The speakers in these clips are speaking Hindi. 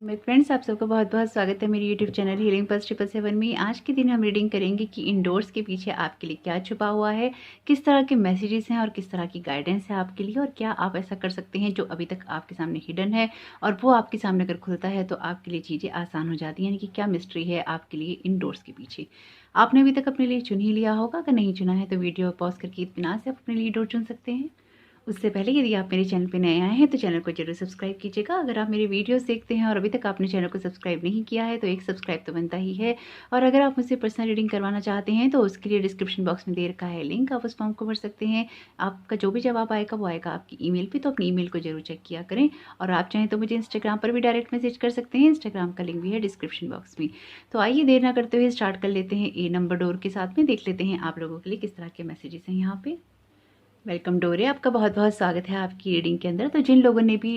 मेरे फ्रेंड्स, आप सबका बहुत बहुत स्वागत है मेरी यूट्यूब चैनल हीलिंग पल्स 777 में। आज के दिन हम रीडिंग करेंगे कि इंडोर्स के पीछे आपके लिए क्या छुपा हुआ है, किस तरह के मैसेजेस हैं और किस तरह की गाइडेंस है आपके लिए, और क्या आप ऐसा कर सकते हैं जो अभी तक आपके सामने हिडन है और वो आपके सामने अगर खुलता है तो आपके लिए चीज़ें आसान हो जाती हैं। यानी कि क्या मिस्ट्री है आपके लिए इंडोर्स के पीछे। आपने अभी तक अपने लिए चुन ही लिया होगा। अगर नहीं चुना है तो वीडियो पॉज करके इत्मीनान से आप अपने लिए डोर चुन सकते हैं। उससे पहले यदि आप मेरे चैनल पे नए आए हैं तो चैनल को जरूर सब्सक्राइब कीजिएगा। अगर आप मेरे वीडियोस देखते हैं और अभी तक आपने चैनल को सब्सक्राइब नहीं किया है तो एक सब्सक्राइब तो बनता ही है। और अगर आप मुझसे पर्सनल रीडिंग करवाना चाहते हैं तो उसके लिए डिस्क्रिप्शन बॉक्स में दे रखा है लिंक, आप उस फॉर्म को भर सकते हैं। आपका जो भी जवाब आएगा वो आएगा आपकी ईमेल पे, तो अपनी ईमेल को जरूर चेक किया करें। और आप चाहें तो मुझे इंस्टाग्राम पर भी डायरेक्ट मैसेज कर सकते हैं, इंस्टाग्राम का लिंक भी है डिस्क्रिप्शन बॉक्स में। तो आइए देर ना करते हुए स्टार्ट कर लेते हैं ए नंबर डोर के साथ में। देख लेते हैं आप लोगों के लिए किस तरह के मैसेजेस हैं यहाँ पे। वेलकम डोर है, आपका बहुत बहुत स्वागत है आपकी रीडिंग के अंदर। तो जिन लोगों ने भी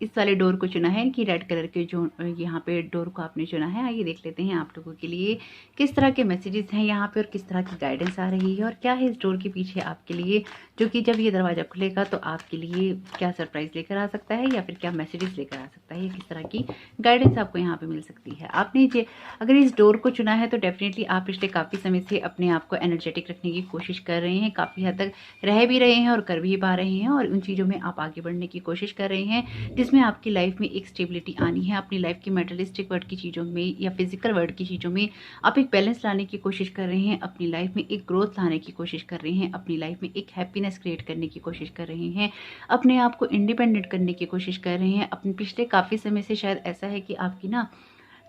इस वाले डोर को चुना है, कि रेड कलर के जो यहाँ पे डोर को आपने चुना है, आइए देख लेते हैं आप लोगों के लिए किस तरह के मैसेजेस हैं यहाँ पे और किस तरह की गाइडेंस आ रही है और क्या है इस डोर के पीछे आपके लिए, जो कि जब ये दरवाज़ा खुलेगा तो आपके लिए क्या सरप्राइज लेकर आ सकता है या फिर क्या मैसेजेस लेकर आ सकता है, किस तरह की गाइडेंस आपको यहाँ पे मिल सकती है। आपने अगर इस डोर को चुना है तो डेफिनेटली आप पिछले काफ़ी समय से अपने आप को एनर्जेटिक रखने की कोशिश कर रहे हैं, काफ़ी हद तक रह भी रहे हैं और कर भी पा रहे हैं, और उन चीज़ों में आप आगे बढ़ने की कोशिश कर रहे हैं जिसमें आपकी लाइफ में एक स्टेबिलिटी आनी है। अपनी लाइफ की मेटलिस्टिक वर्ल्ड की चीज़ों में या फिजिकल वर्ल्ड की चीज़ों में आप एक बैलेंस लाने की कोशिश कर रहे हैं, अपनी लाइफ में एक ग्रोथ लाने की कोशिश कर रहे हैं, अपनी लाइफ में एक हैप्पीनेस क्रिएट करने की कोशिश कर रहे हैं, अपने आप को इंडिपेंडेंट करने की कोशिश कर रहे हैं। अपने पिछले काफ़ी समय से शायद ऐसा है कि आपकी ना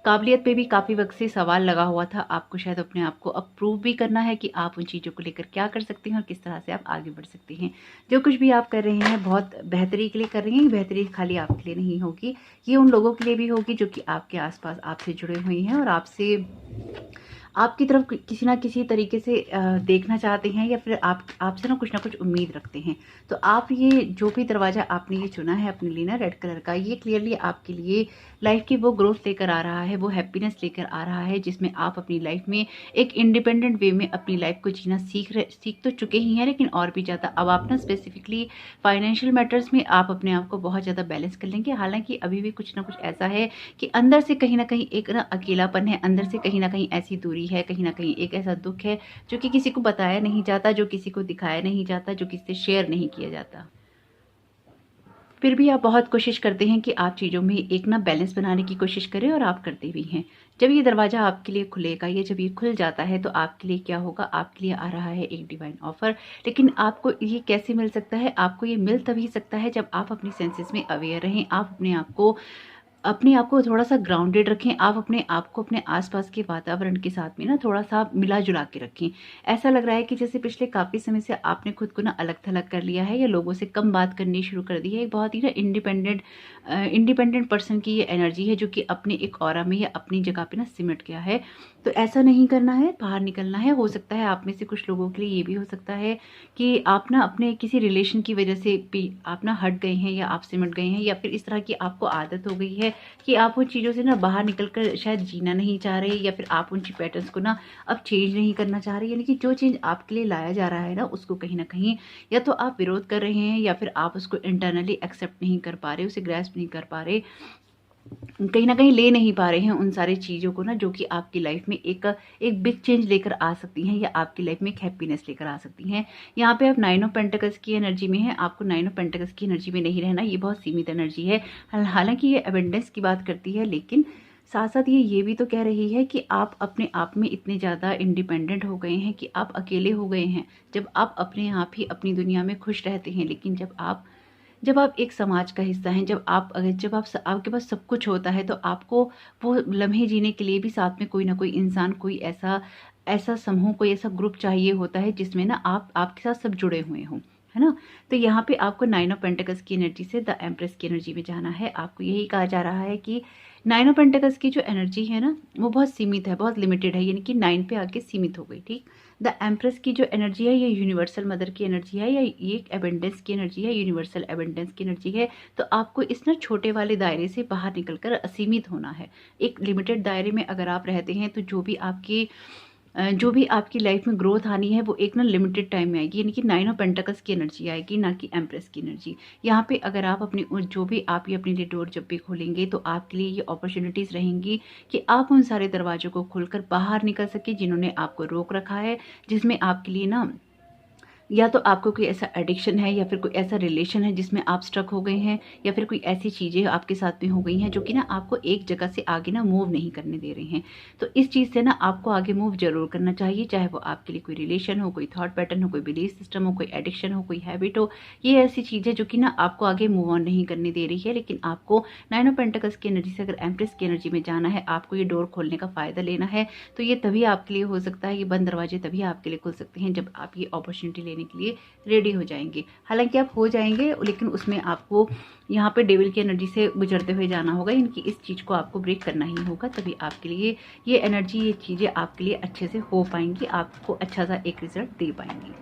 काबिलियत पे भी काफ़ी वक्त से सवाल लगा हुआ था। आपको शायद अपने आप को अब प्रूव भी करना है कि आप उन चीज़ों को लेकर क्या कर सकते हैं और किस तरह से आप आगे बढ़ सकते हैं। जो कुछ भी आप कर रहे हैं बहुत बेहतरी के लिए कर रहे हैं। बेहतरी खाली आपके लिए नहीं होगी, ये उन लोगों के लिए भी होगी जो कि आपके आसपास आपसे जुड़े हुए हैं और आपकी तरफ किसी ना किसी तरीके से देखना चाहते हैं, या फिर आपसे ना कुछ उम्मीद रखते हैं। तो आप ये जो भी दरवाज़ा आपने ये चुना है अपने लिए ना रेड कलर का, ये क्लियरली आपके लिए लाइफ की वो ग्रोथ लेकर आ रहा है, वो हैप्पीनेस लेकर आ रहा है, जिसमें आप अपनी लाइफ में एक इंडिपेंडेंट वे में अपनी लाइफ को जीना सीख तो चुके ही हैं, लेकिन और भी ज़्यादा अब आप ना स्पेसिफिकली फाइनेंशियल मैटर्स में आप अपने आप को बहुत ज़्यादा बैलेंस कर लेंगे। हालांकि अभी भी कुछ ना कुछ ऐसा है कि अंदर से कहीं ना कहीं एक ना अकेलापन है, अंदर से कहीं ना कहीं ऐसी दूरी है, कहीं ना कहीं एक ऐसा दुख है जो कि किसी को बताया नहीं जाता, जो किसी को दिखाया नहीं जाता, जो किसी से शेयर नहीं किया जाता। फिर भी आप बहुत कोशिश करते हैं कि आप चीज़ों में एक ना बैलेंस बनाने की कोशिश करें, और आप करते भी हैं। जब ये दरवाज़ा आपके लिए खुलेगा या जब ये खुल जाता है तो आपके लिए क्या होगा, आपके लिए आ रहा है एक डिवाइन ऑफर। लेकिन आपको ये कैसे मिल सकता है, आपको ये मिल तभी सकता है जब आप अपनी सेंसेस में अवेयर रहें, आप अपने आप को थोड़ा सा ग्राउंडेड रखें, आप अपने आप को अपने आसपास के वातावरण के साथ में ना थोड़ा सा मिला जुला के रखें। ऐसा लग रहा है कि जैसे पिछले काफ़ी समय से आपने खुद को ना अलग थलग कर लिया है या लोगों से कम बात करनी शुरू कर दी है। एक बहुत ही ना इंडिपेंडेंट पर्सन की ये एनर्जी है जो कि अपने एक ऑरा में या अपनी जगह पे ना सिमट गया है। तो ऐसा नहीं करना है, बाहर निकलना है। हो सकता है आप में से कुछ लोगों के लिए ये भी हो सकता है कि आप ना अपने किसी रिलेशन की वजह से भी आप ना हट गए हैं या आप सिमट गए हैं, या फिर इस तरह की आपको आदत हो गई है कि आप उन चीज़ों से ना बाहर निकल कर शायद जीना नहीं चाह रहे, या फिर आप उन पैटर्न्स को ना अब चेंज नहीं करना चाह रहे। यानी कि जो चेंज आपके लिए लाया जा रहा है ना, उसको कहीं ना कहीं या तो आप विरोध कर रहे हैं या फिर आप उसको इंटरनली एक्सेप्ट नहीं कर पा रहे, उसे ग्रैस्प नहीं कर पा रहे, कहीं ना कहीं ले नहीं पा रहे हैं उन सारी चीज़ों को ना, जो कि आपकी लाइफ में एक बिग चेंज लेकर आ सकती हैं या आपकी लाइफ में एक हैप्पीनेस लेकर आ सकती हैं। यहाँ पे आप 9 ऑफ पेंटिकल्स की एनर्जी में है, आपको 9 ऑफ पेंटिकल्स की एनर्जी में नहीं रहना, ये बहुत सीमित एनर्जी है। हालांकि ये एबंडेंस की बात करती है, लेकिन साथ साथ ये भी तो कह रही है कि आप अपने आप में इतने ज़्यादा इंडिपेंडेंट हो गए हैं कि आप अकेले हो गए हैं। जब आप अपने आप ही अपनी दुनिया में खुश रहते हैं, लेकिन जब आप एक समाज का हिस्सा हैं, जब आपके पास सब कुछ होता है, तो आपको वो लम्हे जीने के लिए भी साथ में कोई ना कोई इंसान, कोई ऐसा ऐसा समूह, कोई ऐसा ग्रुप चाहिए होता है जिसमें ना आपके साथ सब जुड़े हुए हों, है ना। तो यहाँ पे आपको 9 ऑफ पेंटिकल्स की एनर्जी से द एम्प्रेस की एनर्जी में जाना है। आपको यही कहा जा रहा है कि 9 ऑफ पेंटिकल्स की जो एनर्जी है ना, वो बहुत सीमित है, बहुत लिमिटेड है, यानी कि 9 पे आके सीमित हो गई, ठीक। द एम्प्रेस की जो एनर्जी है ये यूनिवर्सल मदर की एनर्जी है, या ये एक एबंडेंस की एनर्जी है, यूनिवर्सल एबंडेंस की एनर्जी है। तो आपको इस ना छोटे वाले दायरे से बाहर निकलकर असीमित होना है। एक लिमिटेड दायरे में अगर आप रहते हैं तो जो भी आपके जो भी आपकी लाइफ में ग्रोथ आनी है वो एक ना लिमिटेड टाइम में आएगी, यानी कि 9 ऑफ पेंटाकल्स की एनर्जी आएगी, ना कि एम्प्रेस की एनर्जी। यहाँ पे अगर आप अपनी जो भी आप ये अपने लिए डोर जब भी खोलेंगे तो आपके लिए ये अपॉर्चुनिटीज़ रहेंगी कि आप उन सारे दरवाजों को खोलकर बाहर निकल सके जिन्होंने आपको रोक रखा है, जिसमें आपके लिए ना या तो आपको कोई ऐसा एडिक्शन है या फिर कोई ऐसा रिलेशन है जिसमें आप स्ट्रक हो गए हैं, या फिर कोई ऐसी चीज़ें आपके साथ में हो गई हैं जो कि ना आपको एक जगह से आगे ना मूव नहीं करने दे रही हैं। तो इस चीज़ से ना आपको आगे मूव ज़रूर करना चाहिए, चाहे वो आपके लिए कोई रिलेशन हो, कोई थॉट पैटर्न हो, कोई बिलीफ सिस्टम हो, कोई एडिक्शन हो, कोई हैबिट हो। ये ऐसी चीज़ है जो कि ना आपको आगे मूव ऑन नहीं करने दे रही है, लेकिन आपको 9 ऑफ पेंटाकल्स की एनर्जी से अगर एम्प्रेस की एनर्जी में जाना है, आपको ये डोर खोलने का फ़ायदा लेना है, तो ये तभी आपके लिए हो सकता है, ये बंद दरवाजे तभी आपके लिए खुल सकते हैं जब आप ये अपॉर्चुनिटी लेने के लिए रेडी हो जाएंगे। हालांकि आप हो जाएंगे, लेकिन उसमें आपको यहाँ पे डेविल की एनर्जी से गुजरते हुए जाना होगा, इनकी इस चीज़ को आपको ब्रेक करना ही होगा, तभी आपके लिए ये एनर्जी, ये चीज़ें आपके लिए अच्छे से हो पाएंगी, आपको अच्छा सा एक रिजल्ट दे पाएंगी।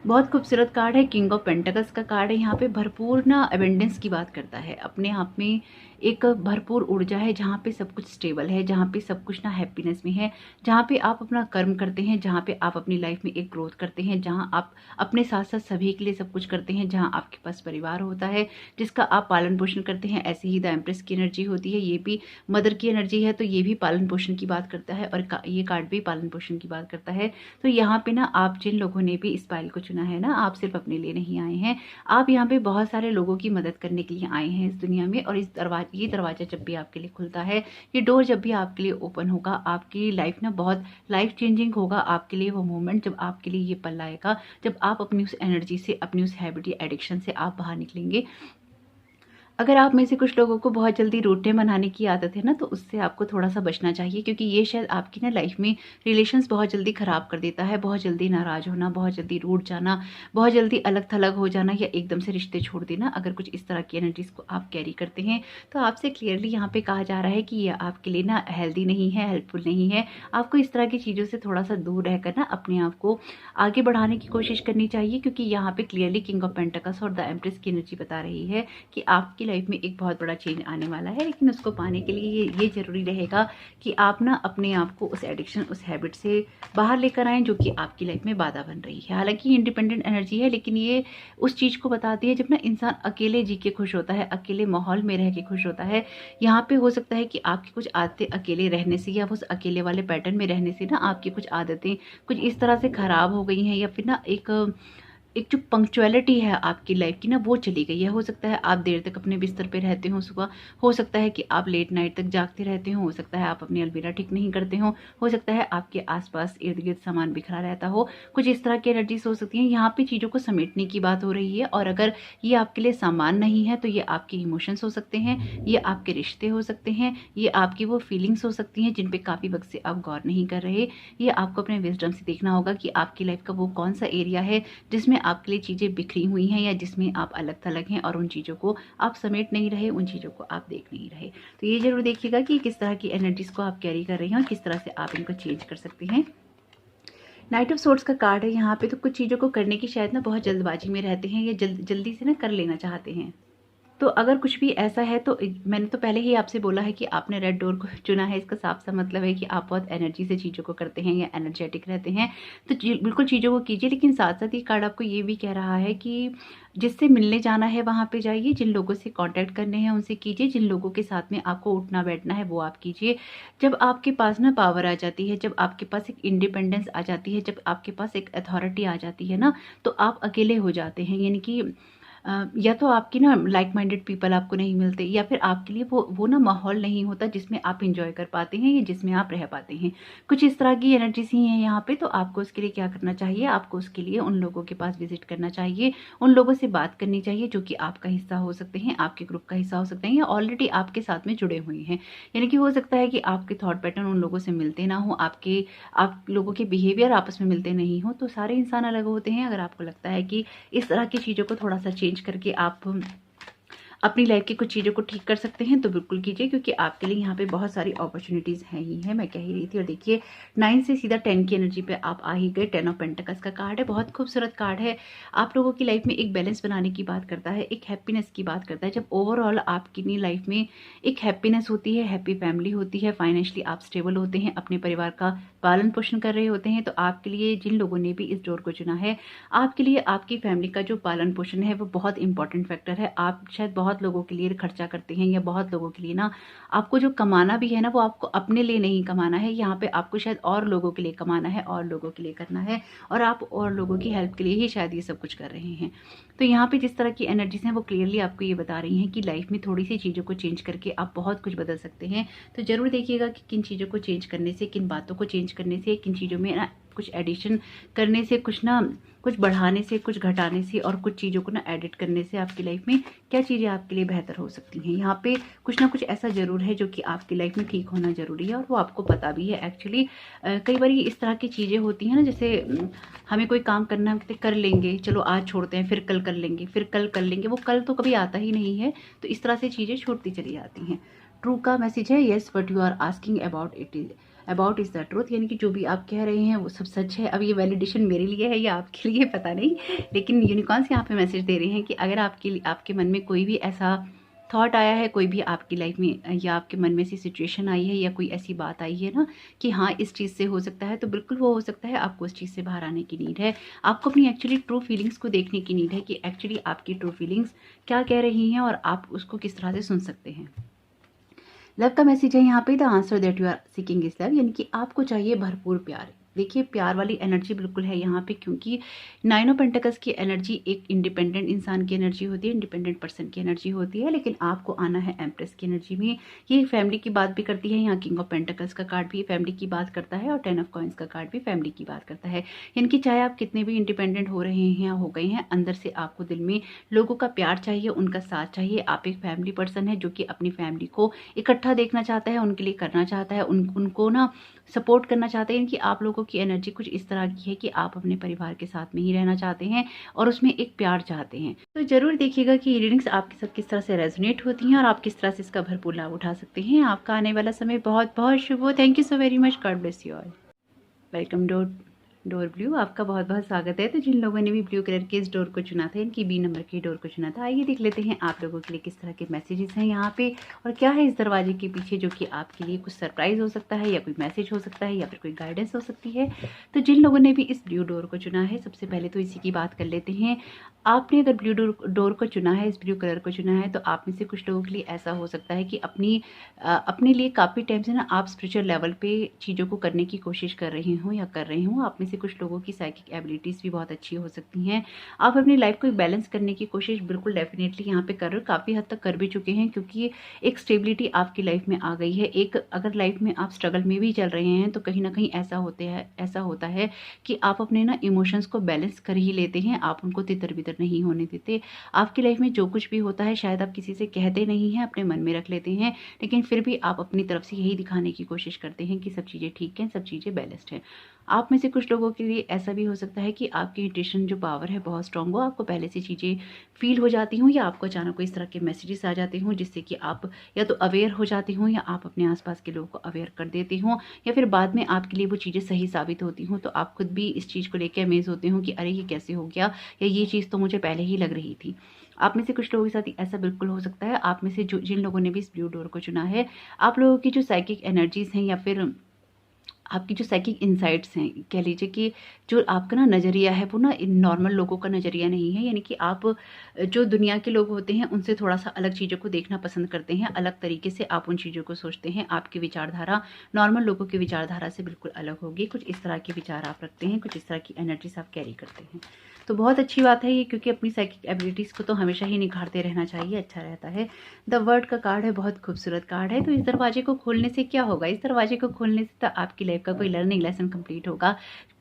बहुत खूबसूरत कार्ड है, किंग ऑफ पेंटाकल्स का कार्ड है। यहाँ पे भरपूर ना एबेंडेंस की बात करता है, अपने आप में एक भरपूर ऊर्जा है जहाँ पे सब कुछ स्टेबल है, जहाँ पे सब कुछ ना हैप्पीनेस में है, जहाँ पे आप अपना कर्म करते हैं, जहाँ पे आप अपनी लाइफ में एक ग्रोथ करते हैं, जहाँ आप अपने साथ साथ सभी के लिए सब कुछ करते हैं, जहाँ आपके पास परिवार होता है जिसका आप पालन पोषण करते हैं। ऐसे ही द एम्प्रेस की एनर्जी होती है, ये भी मदर की एनर्जी है, तो ये भी पालन पोषण की बात करता है, और ये कार्ड भी पालन पोषण की बात करता है। तो यहाँ पे ना आप जिन लोगों ने भी इस पायल को चुना है ना, आप सिर्फ अपने लिए नहीं आए हैं, आप यहाँ पे बहुत सारे लोगों की मदद करने के लिए आए हैं इस दुनिया में। और ये दरवाजा जब भी आपके लिए खुलता है, ये डोर जब भी आपके लिए ओपन होगा, आपकी लाइफ ना बहुत लाइफ चेंजिंग होगा आपके लिए वो मोमेंट, जब आपके लिए ये पल आएगा, जब आप अपनी उस एनर्जी से, अपनी उस हैबिट या एडिक्शन से आप बाहर निकलेंगे। अगर आप में से कुछ लोगों को बहुत जल्दी रूठने मनाने की आदत है ना, तो उससे आपको थोड़ा सा बचना चाहिए, क्योंकि ये शायद आपकी ना लाइफ में रिलेशंस बहुत जल्दी ख़राब कर देता है। बहुत जल्दी नाराज़ होना, बहुत जल्दी रूठ जाना, बहुत जल्दी अलग थलग हो जाना, या एकदम से रिश्ते छोड़ देना। अगर कुछ इस तरह की एनर्जीज़ को आप कैरी करते हैं तो आपसे क्लियरली यहाँ पे कहा जा रहा है कि ये आपके लिए ना हेल्दी नहीं है, हेल्पफुल नहीं है। आपको इस तरह की चीज़ों से थोड़ा सा दूर रहकर ना अपने आप को आगे बढ़ाने की कोशिश करनी चाहिए, क्योंकि यहाँ पे क्लियरली किंग ऑफ पेंटाकल्स और द एम्प्रेस की एनर्जी बता रही है कि आपकी लाइफ में एक बहुत बड़ा चेंज आने वाला है। लेकिन उसको पाने के लिए ये जरूरी रहेगा कि आप ना अपने आप को उस एडिक्शन, उस हैबिट से बाहर लेकर आएं जो कि आपकी लाइफ में बाधा बन रही है। हालांकि इंडिपेंडेंट एनर्जी है, लेकिन ये उस चीज़ को बताती है जब ना इंसान अकेले जी के खुश होता है, अकेले माहौल में रह के खुश होता है। यहाँ पे हो सकता है कि आपकी कुछ आदतें अकेले रहने से, या उस अकेले वाले पैटर्न में रहने से ना आपकी कुछ आदतें कुछ इस तरह से खराब हो गई हैं, या फिर ना एक जो पंक्चुअलिटी है आपकी लाइफ की ना, वो चली गई है। हो सकता है आप देर तक अपने बिस्तर पे रहते हो सुबह, हो सकता है कि आप लेट नाइट तक जागते रहते हो सकता है आप अपनी अलमीरा ठीक नहीं करते हो सकता है आपके आसपास इर्द गिर्द सामान बिखरा रहता हो। कुछ इस तरह की एनर्जीज हो सकती हैं। यहाँ पे चीज़ों को समेटने की बात हो रही है, और अगर ये आपके लिए सामान नहीं है तो ये आपके इमोशंस हो सकते हैं, ये आपके रिश्ते हो सकते हैं, ये आपकी वो फीलिंग्स हो सकती हैं जिन पे काफ़ी वक्त से आप गौर नहीं कर रहे। ये आपको अपने विजडम से देखना होगा कि आपकी लाइफ का वो कौन सा एरिया है जिसमें आपके लिए चीज़ें बिखरी हुई हैं, या जिसमें आप अलग थलग हैं और उन चीज़ों को आप समेट नहीं रहे, उन चीज़ों को आप देख नहीं रहे। तो ये जरूर देखिएगा कि किस तरह की एनर्जीज को आप कैरी कर रहे हैं और किस तरह से आप इनको चेंज कर सकते हैं। नाइट ऑफ सोर्ड्स का कार्ड है यहाँ पे, तो कुछ चीज़ों को करने की शायद ना बहुत जल्दबाजी में रहते हैं, या जल्दी से ना कर लेना चाहते हैं। तो अगर कुछ भी ऐसा है, तो मैंने तो पहले ही आपसे बोला है कि आपने रेड डोर को चुना है, इसका साफ सा मतलब है कि आप बहुत एनर्जी से चीज़ों को करते हैं या एनर्जेटिक रहते हैं। तो बिल्कुल चीज़ों को कीजिए, लेकिन साथ साथ ये कार्ड आपको ये भी कह रहा है कि जिससे मिलने जाना है वहाँ पे जाइए, जिन लोगों से कांटेक्ट करने हैं उनसे कीजिए, जिन लोगों के साथ में आपको उठना बैठना है वो आप कीजिए। जब आपके पास ना पावर आ जाती है, जब आपके पास एक इंडिपेंडेंस आ जाती है, जब आपके पास एक अथॉरिटी आ जाती है ना, तो आप अकेले हो जाते हैं। यानी कि या तो आपकी ना लाइक माइंडेड पीपल आपको नहीं मिलते, या फिर आपके लिए वो ना माहौल नहीं होता जिसमें आप इंजॉय कर पाते हैं, या जिसमें आप रह पाते हैं। कुछ इस तरह की एनर्जीज ही हैं यहाँ पे। तो आपको उसके लिए क्या करना चाहिए, आपको उसके लिए उन लोगों के पास विजिट करना चाहिए, उन लोगों से बात करनी चाहिए जो कि आपका हिस्सा हो सकते हैं, आपके ग्रुप का हिस्सा हो सकते हैं, या ऑलरेडी आपके साथ में जुड़े हुए हैं। यानी कि हो सकता है कि आपके थॉट पैटर्न उन लोगों से मिलते ना हो, आप लोगों के बिहेवियर आपस में मिलते नहीं हो। तो सारे इंसान अलग होते हैं। अगर आपको लगता है कि इस तरह की चीज़ों को थोड़ा सा चेंज करके आप अपनी लाइफ की कुछ चीज़ों को ठीक कर सकते हैं तो बिल्कुल कीजिए, क्योंकि आपके लिए यहाँ पे बहुत सारी अपॉर्चुनिटीज़ हैं ही हैं, मैं कह ही रही थी। और देखिए 9 से सीधा 10 की एनर्जी पे आप आ ही गए। 10 ऑफ पेंटिकल्स का कार्ड है, बहुत खूबसूरत कार्ड है। आप लोगों की लाइफ में एक बैलेंस बनाने की बात करता है, एक हैप्पीनेस की बात करता है। जब ओवरऑल आपकी लाइफ में एक हैप्पीनेस होती है, हैप्पी फैमिली होती है, फाइनेंशियली आप स्टेबल होते हैं, अपने परिवार का पालन पोषण कर रहे होते हैं, तो आपके लिए जिन लोगों ने भी इस डोर को चुना है, आपके लिए आपकी फैमिली का जो पालन पोषण है वो बहुत इंपॉर्टेंट फैक्टर है। आप शायद बहुत लोगों के लिए खर्चा करते हैं, या बहुत लोगों के लिए ना आपको जो कमाना भी है ना, वो आपको अपने लिए नहीं कमाना है, यहाँ पे आपको शायद और लोगों के लिए कमाना है, और लोगों के लिए करना है, और आप और लोगों की हेल्प के लिए ही शायद ये सब कुछ कर रहे हैं। तो यहाँ पे जिस तरह की एनर्जीज हैं वो क्लियरली आपको ये बता रही हैं कि लाइफ में थोड़ी सी चीज़ों को चेंज करके आप बहुत कुछ बदल सकते हैं। तो ज़रूर देखिएगा कि किन चीज़ों को चेंज करने से, किन बातों को चेंज करने से, किन चीज़ों में ना कुछ एडिशन करने से, कुछ बढ़ाने से, कुछ घटाने से, और कुछ चीज़ों को ना एडिट करने से आपकी लाइफ में क्या चीज़ें आपके लिए बेहतर हो सकती हैं। यहाँ पे कुछ ना कुछ ऐसा ज़रूर है जो कि आपकी लाइफ में ठीक होना ज़रूरी है, और वो आपको पता भी है। एक्चुअली कई बार इस तरह की चीज़ें होती हैं ना, जैसे हमें कोई काम करना है, हम कहते कर लेंगे, चलो आज छोड़ते हैं, फिर कल कर लेंगे, फिर कल कर लेंगे, वो कल तो कभी आता ही नहीं है। तो इस तरह से चीज़ें छूटती चली जाती हैं। ट्रू का मैसेज है, yes what you are asking about is the truth, यानी कि जो भी आप कह रहे हैं वो सब सच है। अब ये वैलिडेशन मेरे लिए है या आपके लिए पता नहीं, लेकिन यूनिकॉर्न्स यहाँ पे मैसेज दे रहे हैं कि अगर आपके मन में कोई भी ऐसा थॉट आया है, कोई भी आपकी लाइफ में या आपके मन में ऐसी सिचुएशन आई है, या कोई ऐसी बात आई है ना कि हाँ इस चीज़ से हो सकता है, तो बिल्कुल वो हो सकता है। आपको उस चीज़ से बाहर आने की नीड है, आपको अपनी एक्चुअली ट्रू फीलिंग्स को देखने की नीड है कि एक्चुअली आपकी ट्रू फीलिंग्स क्या कह रही हैं, और आप उसको किस तरह से सुन सकते हैं। लव का मैसेज है यहाँ पे, the answer that you are seeking is love, यानी कि आपको चाहिए भरपूर प्यार। देखिए प्यार वाली एनर्जी बिल्कुल है यहाँ पे, क्योंकि 9 ऑफ पेंटिकल्स की एनर्जी एक इंडिपेंडेंट इंसान की एनर्जी होती है, इंडिपेंडेंट पर्सन की एनर्जी होती है, लेकिन आपको आना है एम्प्रेस की एनर्जी में। ये फैमिली की बात भी करती है, यहाँ किंग ऑफ पेंटिकल्स का कार्ड भी फैमिली की बात करता है, और 10 ऑफ कॉइंस का कार्ड भी फैमिली की बात करता है। यानी कि चाहे आप कितने भी इंडिपेंडेंट हो रहे हैं या हो गए हैं, अंदर से आपको दिल में लोगों का प्यार चाहिए, उनका साथ चाहिए। आप एक फैमिली पर्सन है जो कि अपनी फैमिली को इकट्ठा देखना चाहता है, उनके लिए करना चाहता है, उनको ना सपोर्ट करना चाहते हैं। कि आप लोगों की एनर्जी कुछ इस तरह की है कि आप अपने परिवार के साथ में ही रहना चाहते हैं, और उसमें एक प्यार चाहते हैं। तो जरूर देखिएगा कि रीडिंग्स आपके साथ किस तरह से रेजोनेट होती हैं, और आप किस तरह से इसका भरपूर लाभ उठा सकते हैं। आपका आने वाला समय बहुत बहुत शुभ हो। Thank you so very much, God bless you all. Welcome door blue, आपका बहुत बहुत स्वागत है। तो जिन लोगों ने भी ब्लू कलर के इस डोर को चुना था, इनकी बी नंबर की डोर को चुना था, आइए देख लेते हैं आप लोगों के लिए किस तरह के मैसेजेस हैं यहाँ पे, और क्या है इस दरवाजे के पीछे जो कि आपके लिए कुछ सरप्राइज हो सकता है, या कोई मैसेज हो सकता है, या फिर कोई गाइडेंस हो सकती है। तो जिन लोगों ने भी इस ब्लू डोर को चुना है, सबसे पहले तो इसी की बात कर लेते हैं। आपने अगर ब्लू डोर को चुना है, इस ब्लू कलर को चुना है, तो आप में से कुछ लोगों के लिए ऐसा हो सकता है कि अपने लिए काफ़ी टाइम से ना आप स्पिरिचुअल लेवल पे चीज़ों को करने की कोशिश कर रहे हो या कर रहे हो। आप में से कुछ लोगों की साइकिक एबिलिटीज़ भी बहुत अच्छी हो सकती हैं। आप अपनी लाइफ को बैलेंस करने की कोशिश बिल्कुल डेफिनेटली यहाँ पे कर रहे हो, काफ़ी हद तक कर भी चुके हैं, क्योंकि एक स्टेबिलिटी आपकी लाइफ में आ गई है। एक अगर लाइफ में आप स्ट्रगल में भी चल रहे हैं, तो कहीं ना कहीं ऐसा होता है कि आप अपने ना इमोशंस को बैलेंस कर ही लेते हैं, आप उनको तितर बितर नहीं होने देते। आपकी लाइफ में जो कुछ भी होता है, शायद आप किसी से कहते नहीं हैं, अपने मन में रख लेते हैं, लेकिन फिर भी आप अपनी तरफ से यही दिखाने की कोशिश करते हैं कि सब चीज़ें ठीक हैं, सब चीज़ें बैलेंस्ड हैं। आप में से कुछ लोगों के लिए ऐसा भी हो सकता है कि आपकी इंट्यूशन जो पावर है बहुत स्ट्रांग हो, आपको पहले से चीज़ें फील हो जाती हों, या आपको अचानक कोई इस तरह के मैसेजेस आ जाते हों, जिससे कि आप या तो अवेयर हो जाते हों, या आप अपने आसपास के लोगों को अवेयर कर देते हों, या फिर बाद में आपके लिए वो चीज़ें सही साबित होती हों, तो आप खुद भी इस चीज़ को लेकर अमेज होते हों कि अरे ये कैसे हो गया, या ये चीज़ तो मुझे पहले ही लग रही थी। आप में से कुछ लोगों के साथ ऐसा बिल्कुल हो सकता है। आप में से जिन लोगों ने भी इस ब्लू डोर को चुना है, आप लोगों की जो साइकिक एनर्जीज हैं, या फिर आपकी जो साइकिक इनसाइट्स हैं, कह लीजिए कि जो आपका ना नज़रिया है वो ना नॉर्मल लोगों का नज़रिया नहीं है। यानी कि आप जो दुनिया के लोग होते हैं उनसे थोड़ा सा अलग चीज़ों को देखना पसंद करते हैं, अलग तरीके से आप उन चीज़ों को सोचते हैं। आपकी विचारधारा नॉर्मल लोगों की विचारधारा से बिल्कुल अलग होगी। कुछ इस तरह के विचार आप रखते हैं, कुछ इस तरह की एनर्जीज आप कैरी करते हैं। तो बहुत अच्छी बात है ये, क्योंकि अपनी साइकिक एबिलिटीज़ को तो हमेशा ही निखारते रहना चाहिए, अच्छा रहता है। द वर्ड का कार्ड है, बहुत खूबसूरत कार्ड है। तो इस दरवाजे को खोलने से क्या होगा, इस दरवाजे को खोलने से तो आपकी लाइफ का कोई लर्निंग लेसन कंप्लीट होगा।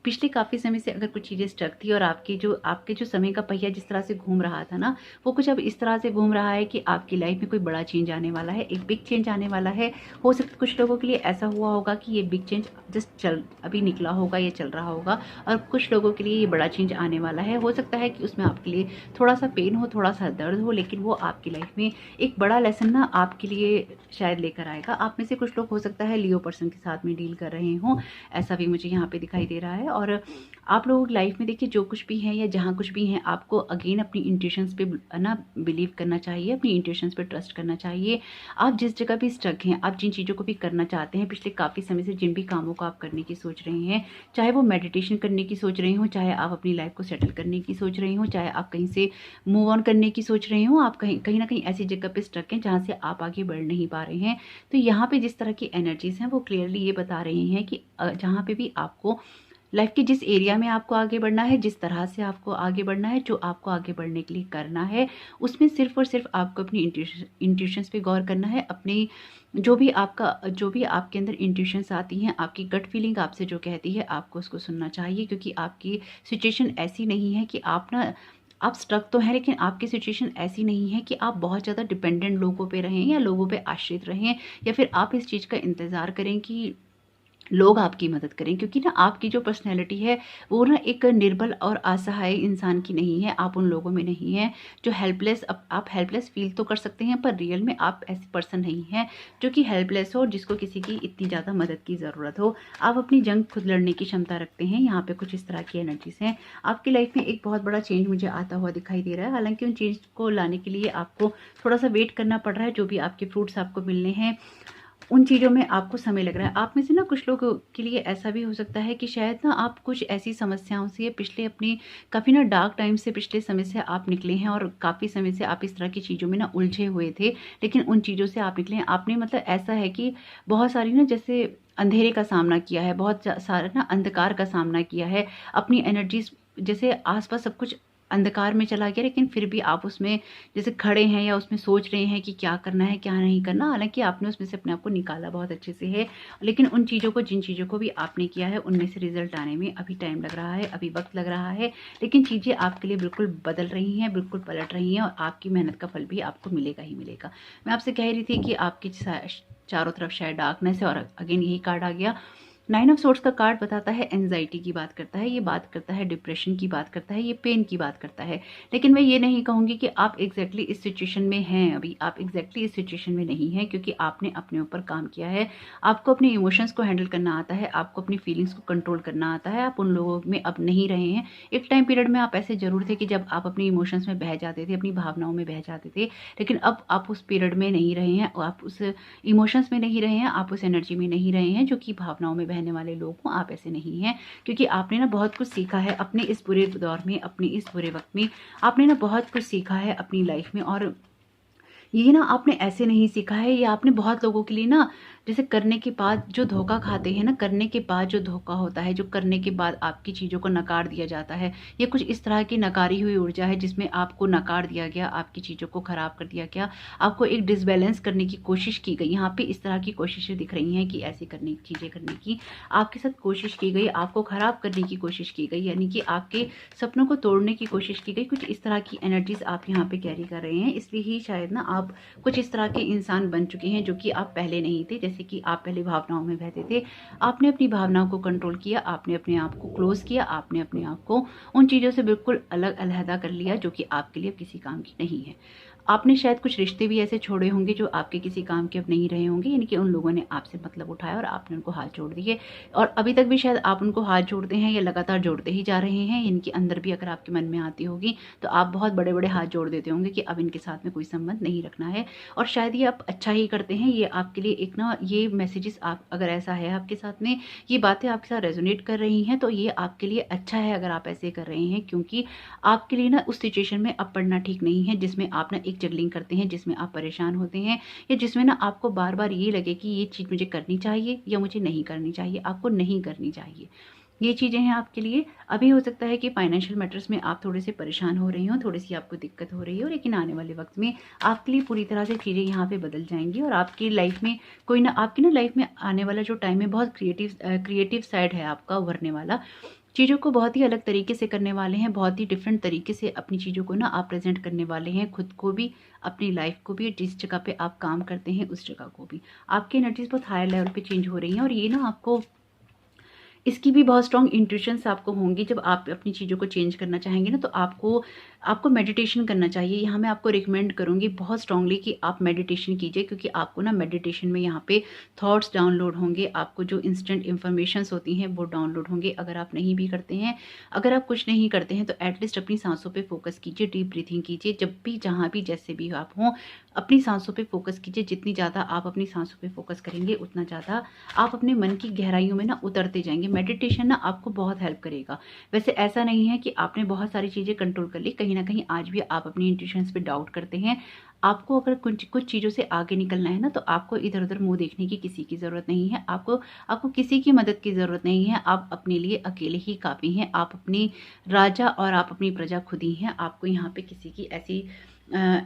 पिछले काफ़ी समय से अगर कुछ चीज़ें स्टक थी और आपके जो समय का पहिया जिस तरह से घूम रहा था ना, वो कुछ अब इस तरह से घूम रहा है कि आपकी लाइफ में कोई बड़ा चेंज आने वाला है, एक बिग चेंज आने वाला है। हो सकता है कुछ लोगों के लिए ऐसा हुआ होगा कि ये बिग चेंज जस्ट अभी निकला होगा या चल रहा होगा, और कुछ लोगों के लिए ये बड़ा चेंज आने वाला है। हो सकता है कि उसमें आपके लिए थोड़ा सा पेन हो, थोड़ा सा दर्द हो, लेकिन वो आपकी लाइफ में एक बड़ा लेसन ना आपके लिए शायद लेकर आएगा। आप में से कुछ लोग हो सकता है लियो पर्सन के साथ में डील कर रहे हों, ऐसा भी मुझे यहाँ पे दिखाई दे रहा है। और आप लोगों की लाइफ में देखिए जो कुछ भी है या जहाँ कुछ भी है, आपको अगेन अपनी इंट्यूशंस पे ना बिलीव करना चाहिए, अपनी इंट्यूशंस पे ट्रस्ट करना चाहिए। आप जिस जगह भी स्टक हैं, आप जिन चीज़ों को भी करना चाहते हैं, पिछले काफ़ी समय से जिन भी कामों को आप करने की सोच रहे हैं, चाहे वो मेडिटेशन करने की सोच रहे हो, चाहे आप अपनी लाइफ को सेटल करने की सोच रहे हो, चाहे आप कहीं से मूव ऑन करने की सोच रहे हो, आप कहीं ना कहीं ऐसी जगह पे स्टक हैं जहाँ से आप आगे बढ़ नहीं पा रहे हैं। तो यहाँ पे जिस तरह की एनर्जीज हैं वो क्लियरली ये बता रही हैं कि जहाँ पे भी आपको लाइफ के जिस एरिया में आपको आगे बढ़ना है, जिस तरह से आपको आगे बढ़ना है, जो आपको आगे बढ़ने के लिए करना है, उसमें सिर्फ और सिर्फ आपको अपनी इंट्यूशंस पे गौर करना है। अपनी जो भी आपके अंदर इंट्यूशंस आती हैं, आपकी गट फीलिंग आपसे जो कहती है, आपको उसको सुनना चाहिए, क्योंकि आपकी सिचुएशन ऐसी नहीं है कि आप स्ट्रक तो हैं, लेकिन आपकी सिचुएशन ऐसी नहीं है कि आप बहुत ज़्यादा डिपेंडेंट लोगों पे रहें या लोगों पे आश्रित रहें, या फिर आप इस चीज़ का इंतज़ार करें कि लोग आपकी मदद करें। क्योंकि ना आपकी जो पर्सनैलिटी है वो ना एक निर्बल और असहाय इंसान की नहीं है, आप उन लोगों में नहीं हैं जो हेल्पलेस। आप हेल्पलेस फील तो कर सकते हैं, पर रियल में आप ऐसे पर्सन नहीं हैं जो कि हेल्पलेस हो और जिसको किसी की इतनी ज़्यादा मदद की ज़रूरत हो। आप अपनी जंग खुद लड़ने की क्षमता रखते हैं। यहाँ पे कुछ इस तरह की एनर्जीज हैं। आपकी लाइफ में एक बहुत बड़ा चेंज मुझे आता हुआ दिखाई दे रहा है। हालांकि उन चेंज को लाने के लिए आपको थोड़ा सा वेट करना पड़ रहा है। जो भी आपके फ्रूट्स आपको मिलने हैं, उन चीज़ों में आपको समय लग रहा है। आप में से ना कुछ लोगों के लिए ऐसा भी हो सकता है कि शायद ना आप कुछ ऐसी समस्याओं से पिछले अपनी काफ़ी ना डार्क टाइम से पिछले समय से आप निकले हैं, और काफ़ी समय से आप इस तरह की चीज़ों में ना उलझे हुए थे, लेकिन उन चीज़ों से आप निकले हैं। आपने मतलब ऐसा है कि बहुत सारी ना जैसे अंधेरे का सामना किया है, बहुत सारा ना अंधकार का सामना किया है। अपनी एनर्जीज जैसे आसपास सब कुछ अंधकार में चला गया, लेकिन फिर भी आप उसमें जैसे खड़े हैं या उसमें सोच रहे हैं कि क्या करना है क्या नहीं करना। हालांकि आपने उसमें से अपने आप को निकाला बहुत अच्छे से है, लेकिन उन चीज़ों को जिन चीज़ों को भी आपने किया है उनमें से रिजल्ट आने में अभी टाइम लग रहा है, अभी वक्त लग रहा है, लेकिन चीज़ें आपके लिए बिल्कुल बदल रही हैं, बिल्कुल पलट रही हैं, और आपकी मेहनत का फल भी आपको मिलेगा ही मिलेगा। मैं आपसे कह रही थी कि आपकी चारों तरफ शायद डार्कनेस है, और अगेन यही कार्ड आ गया। 9 ऑफ सोर्ड्स का कार्ड बताता है एंजाइटी की बात करता है, ये बात करता है डिप्रेशन की बात करता है, ये पेन की बात करता है। लेकिन मैं ये नहीं कहूँगी कि आप एग्जैक्टली इस सिचुएशन में हैं। अभी आप एग्जैक्टली इस सिचुएशन में नहीं हैं, क्योंकि आपने अपने ऊपर काम किया है। आपको अपने इमोशंस को हैंडल करना आता है, आपको अपनी फीलिंग्स को कंट्रोल करना आता है। आप उन लोगों में अब नहीं रहे हैं। एक टाइम पीरियड में आप ऐसे जरूर थे कि जब आप अपनी इमोशंस में बह जाते थे, अपनी भावनाओं में बह जाते थे, लेकिन अब आप उस पीरियड में नहीं रहे हैं, आप उस इमोशंस में नहीं रहे हैं, आप उस एनर्जी में नहीं रहे हैं जो कि भावनाओं में बहने वाले लोग हों। आप ऐसे नहीं हैं, क्योंकि आपने ना बहुत कुछ सीखा है अपने इस बुरे दौर में, अपने इस बुरे वक्त में। आपने ना बहुत कुछ सीखा है अपनी लाइफ में, और ये ना आपने ऐसे नहीं सीखा है, ये आपने बहुत लोगों के लिए ना जैसे करने के बाद जो धोखा खाते हैं ना, करने के बाद जो धोखा होता है, जो करने के बाद आपकी चीज़ों को नकार दिया जाता है, ये कुछ इस तरह की नकारी हुई ऊर्जा है जिसमें आपको नकार दिया गया, आपकी चीज़ों को ख़राब कर दिया गया, आपको एक डिसबैलेंस करने की कोशिश की गई। यहाँ पे इस तरह की कोशिशें दिख रही हैं कि ऐसी चीज़ें करने की आपके साथ कोशिश की गई, आपको ख़राब करने की कोशिश की गई, यानी कि आपके सपनों को तोड़ने की कोशिश की गई। कुछ इस तरह की एनर्जीज आप यहाँ पे कैरी कर रहे हैं, इसलिए ही शायद ना आप कुछ इस तरह के इंसान बन चुके हैं जो कि आप पहले नहीं थे। जैसे कि आप पहले भावनाओं में बहते थे, आपने अपनी भावनाओं को कंट्रोल किया, आपने अपने आप को क्लोज किया, आपने अपने आप को उन चीज़ों से बिल्कुल अलग अलहदा कर लिया जो कि आपके लिए किसी काम की नहीं है। आपने शायद कुछ रिश्ते भी ऐसे छोड़े होंगे जो आपके किसी काम के अब नहीं रहे होंगे, यानी कि उन लोगों ने आपसे मतलब उठाया और आपने उनको हाथ जोड़ दिए, और अभी तक भी शायद आप उनको हाथ जोड़ते हैं या लगातार जोड़ते ही जा रहे हैं। इनके अंदर भी अगर आपके मन में आती होगी तो आप बहुत बड़े बड़े हाथ जोड़ देते होंगे कि अब इनके साथ में कोई संबंध नहीं रखना है, और शायद ये आप अच्छा ही करते हैं। ये आपके लिए एक ना ये मैसेजेस, आप अगर ऐसा है आपके साथ में, ये बातें आपके साथ रेजोनेट कर रही हैं, तो ये आपके लिए अच्छा है अगर आप ऐसे कर रहे हैं, क्योंकि आपके लिए ना उस सिचुएशन में अब पढ़ना ठीक नहीं है जिसमें आप ना जगलिंग करते हैं, जिसमें आप परेशान होते हैं, या जिसमें ना आपको बार बार ये लगे कि ये चीज़ मुझे करनी चाहिए या मुझे नहीं करनी चाहिए। आपको नहीं करनी चाहिए, ये चीज़ें हैं आपके लिए। अभी हो सकता है कि फाइनेंशियल मैटर्स में आप थोड़े से परेशान हो रही हो, थोड़ी सी आपको दिक्कत हो रही हो, लेकिन आने वाले वक्त में आपके लिए पूरी तरह से चीज़ें यहाँ पे बदल जाएंगी, और आपकी लाइफ में आपकी ना लाइफ में आने वाला जो टाइम है बहुत क्रिएटिव साइड है आपका उभरने वाला। चीज़ों को बहुत ही अलग तरीके से करने वाले हैं, बहुत ही डिफरेंट तरीके से अपनी चीज़ों को ना आप प्रेज़ेंट करने वाले हैं, खुद को भी, अपनी लाइफ़ को भी, जिस जगह पे आप काम करते हैं उस जगह को भी। आपकी एनर्जीज़ बहुत हायर लेवल पे चेंज हो रही हैं और ये ना आपको इसकी भी बहुत स्ट्रॉन्ग इंट्यूशंस आपको होंगी। जब आप अपनी चीज़ों को चेंज करना चाहेंगे ना, तो आपको मेडिटेशन करना चाहिए। यहाँ मैं आपको रिकमेंड करूँगी बहुत स्ट्रांगली कि आप मेडिटेशन कीजिए, क्योंकि आपको ना मेडिटेशन में यहाँ पे थॉट्स डाउनलोड होंगे, आपको जो इंस्टेंट इन्फॉर्मेशंस होती हैं वो डाउनलोड होंगे। अगर आप नहीं भी करते हैं, अगर आप कुछ नहीं करते हैं, तो एटलीस्ट अपनी सांसों पे फोकस कीजिए, डीप ब्रीथिंग कीजिए। जब भी, जहाँ भी, जैसे भी आप हों, अपनी सांसों पे फोकस कीजिए। जितनी ज़्यादा आप अपनी सांसों पे फोकस करेंगे, उतना ज़्यादा आप अपने मन की गहराइयों में ना उतरते जाएंगे। मेडिटेशन ना आपको बहुत हेल्प करेगा। वैसे ऐसा नहीं है कि आपने बहुत सारी चीज़ें कंट्रोल कर ली, कहीं ना कहीं आज भी आप अपनी इंट्यूशंस पे डाउट करते हैं। आपको अगर कुछ चीज़ों से आगे निकलना है ना, तो आपको इधर उधर मुंह देखने की किसी की ज़रूरत नहीं है। आपको किसी की मदद की ज़रूरत नहीं है। आप अपने लिए अकेले ही काफ़ी हैं। आप अपनी राजा और आप अपनी प्रजा खुद ही हैं। आपको यहाँ पे किसी की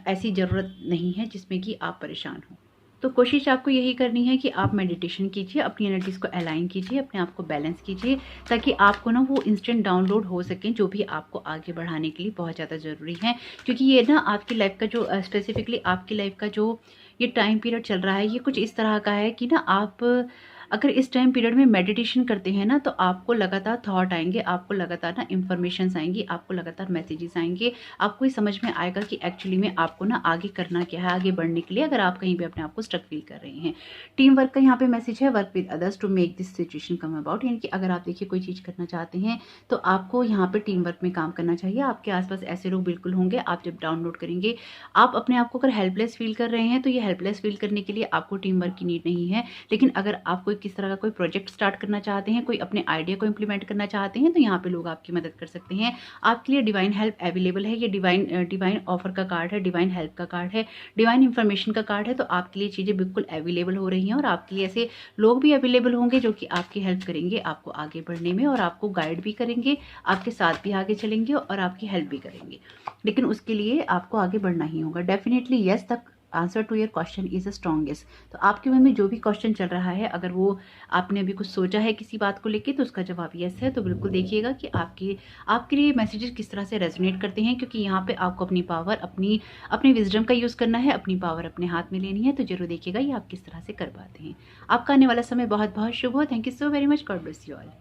ऐसी ज़रूरत नहीं है जिसमें कि आप परेशान हो। तो कोशिश आपको यही करनी है कि आप मेडिटेशन कीजिए, अपनी एनर्जीज़ को अलाइन कीजिए, अपने आप को बैलेंस कीजिए, ताकि आपको ना वो इंस्टेंट डाउनलोड हो सकें जो भी आपको आगे बढ़ाने के लिए बहुत ज़्यादा ज़रूरी है। क्योंकि ये ना आपकी लाइफ का जो स्पेसिफिकली आपकी लाइफ का जो ये टाइम पीरियड चल रहा है, ये कुछ इस तरह का है कि ना आप अगर इस टाइम पीरियड में मेडिटेशन करते हैं ना, तो आपको लगातार थॉट आएंगे, आपको लगातार ना इन्फॉर्मेशन आएंगी, आपको लगातार मैसेजेस आएंगे। आपको ये समझ में आएगा कि एक्चुअली में आपको ना आगे करना क्या है, आगे बढ़ने के लिए, अगर आप कहीं भी अपने आप को स्टक फील कर रहे हैं। टीम वर्क का यहाँ पे मैसेज है, work with others to make this situation come about. यानी कि अगर आप देखिए कोई चीज़ करना चाहते हैं, तो आपको यहाँ पे टीम वर्क में काम करना चाहिए। आपके आसपास ऐसे लोग बिल्कुल होंगे। आप जब डाउनलोड करेंगे, आप अपने आप को अगर हेल्पलेस फील कर रहे हैं, तो ये हेल्पलेस फील करने के लिए आपको टीम वर्क की नीड नहीं है। लेकिन अगर आप कोई किस तरह का कोई प्रोजेक्ट स्टार्ट करना चाहते हैं, कोई अपने आइडिया को इंप्लीमेंट करना चाहते हैं, तो यहाँ पे लोग आपकी मदद कर सकते हैं। आपके लिए डिवाइन हेल्प अवेलेबल है। ये डिवाइन ऑफर का कार्ड है, डिवाइन हेल्प का कार्ड है, डिवाइन इंफॉर्मेशन का कार्ड है। तो आपके लिए चीज़ें बिल्कुल अवेलेबल हो रही हैं और आपके लिए ऐसे लोग भी अवेलेबल होंगे जो कि आपकी हेल्प करेंगे, आपको आगे बढ़ने में, और आपको गाइड भी करेंगे, आपके साथ भी आगे चलेंगे और आपकी हेल्प भी करेंगे। लेकिन उसके लिए आपको आगे बढ़ना ही होगा। डेफिनेटली यस तक answer to your question is a strongest. तो आपके मन में जो भी क्वेश्चन चल रहा है, अगर वो आपने अभी कुछ सोचा है किसी बात को लेके, तो उसका जवाब यस है। तो बिल्कुल देखिएगा कि आपके लिए मैसेजेस किस तरह से रेजोनेट करते हैं, क्योंकि यहाँ पे आपको अपनी पावर, अपनी विजडम का यूज़ करना है, अपनी पावर अपने हाथ में लेनी है। तो जरूर देखिएगा ये आप किस तरह से कर पाते हैं। आपका आने वाला समय बहुत बहुत शुभ हो। Thank you so very much. God bless you all.